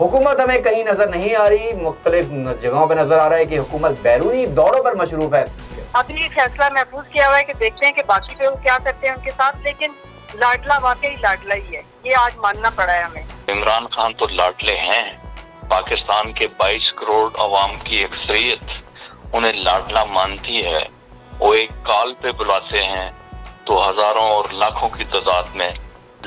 हुकूमत हमें कहीं नजर नहीं आ रही, मुख्तलिफ जगहों पर नजर आ रहा है कि हुकूमत बैरूनी दौरों पर मशरूफ है। अभी फैसला महफूज किया हुआ है कि देखते हैं कि बाकी लोग क्या करते हैं उनके साथ, लेकिन लाडला वाकई लाडला ही है, ये आज मानना पड़ा है हमें। इमरान खान तो लाडले हैं, पाकिस्तान के 22 करोड़ अवाम की अक्सरियत उन्हें लाडला मानती है। वो एक कॉल पे बुलाते हैं तो हजारों और लाखों की तादाद में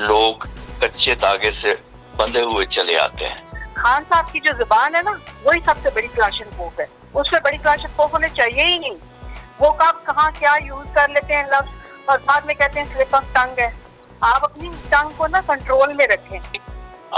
लोग कच्चे धागे से बंधे हुए चले आते हैं। खान साहब की जो जुबान है ना, वही सबसे बड़ी क्लाशनकोफ है, उससे बड़ी क्लाशनकोफ उन्हें चाहिए ही नहीं। वो कब कहाँ क्या यूज कर लेते हैं लफ्ज और बाद में कहते हैं स्लिप ऑफ टंग है। आप अपनी टंग को ना कंट्रोल में रखें।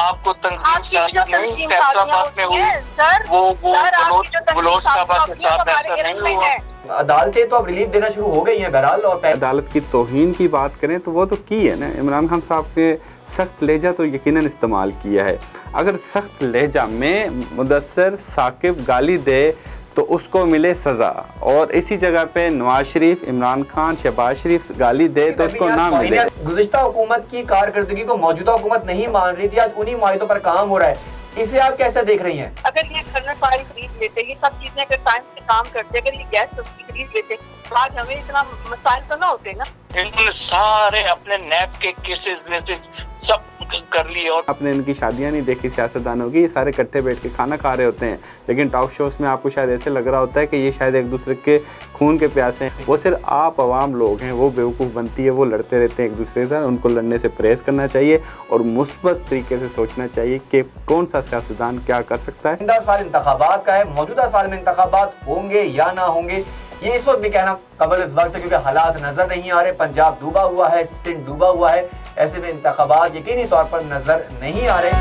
आपको आपकी जो तंजीम साजियां होती हैं, सर आपकी जो तंजीम साजियां होती हैं, हमारे गिरफ्त में है। अदालतें तो अब रिलीफ देना शुरू हो गई हैं बहरहाल। और अदालत की तौहीन की बात करें तो वो तो की है ना, इमरान खान साहब ने सख्त लहजा तो यकीनन इस्तेमाल किया है। अगर सख्त लहजा में मुदस्सर साकिब गाली दे तो उसको मिले सज़ा, और इसी जगह पे नवाज शरीफ, इमरान खान, शहबाज शरीफ गाली दे तो उसको ना मिले। गुज़िश्ता हुकूमत की कारकर्दगी को मौजूदा हुकूमत नहीं मान रही थी, आज उन्हीं माहिदों पर काम हो रहा है, इसे आप कैसे देख रही हैं? अगर ये कर्नल फाइल खरीद लेते, ये सब चीजें अगर टाइम से काम करते, अगर ये गैस सब्सिडी खरीद लेते, आज हमें इतना मसाइल तो ना होते ना। इन्होंने सारे अपने नैब के केसेस में से सब कर लिए। और आपने इनकी शादियां नहीं देखी सियासतदानों की, ये सारे इकट्ठे बैठ के खाना खा रहे होते हैं, लेकिन टॉक शोज में आपको शायद ऐसे लग रहा होता है कि ये शायद एक दूसरे के खून के प्यासे हैं। वो सिर्फ आप आवाम लोग हैं, वो बेवकूफ़ बनती है, वो लड़ते रहते हैं एक दूसरे के साथ। उनको लड़ने से परहेज़ करना चाहिए और मुस्बत तरीके से सोचना चाहिए कि कौन सा सियासतदान क्या कर सकता है। आइंदा साल इंतखाबात का है, मौजूदा साल में इंतखाबात होंगे या ना होंगे ये इस वक्त भी कहना कबल इस वक्त, क्योंकि हालात नजर नहीं आ रहे। पंजाब डूबा हुआ है, सिंध डूबा हुआ है, ऐसे में इंतखाबात यकीनी तौर पर नजर नहीं आ रहे।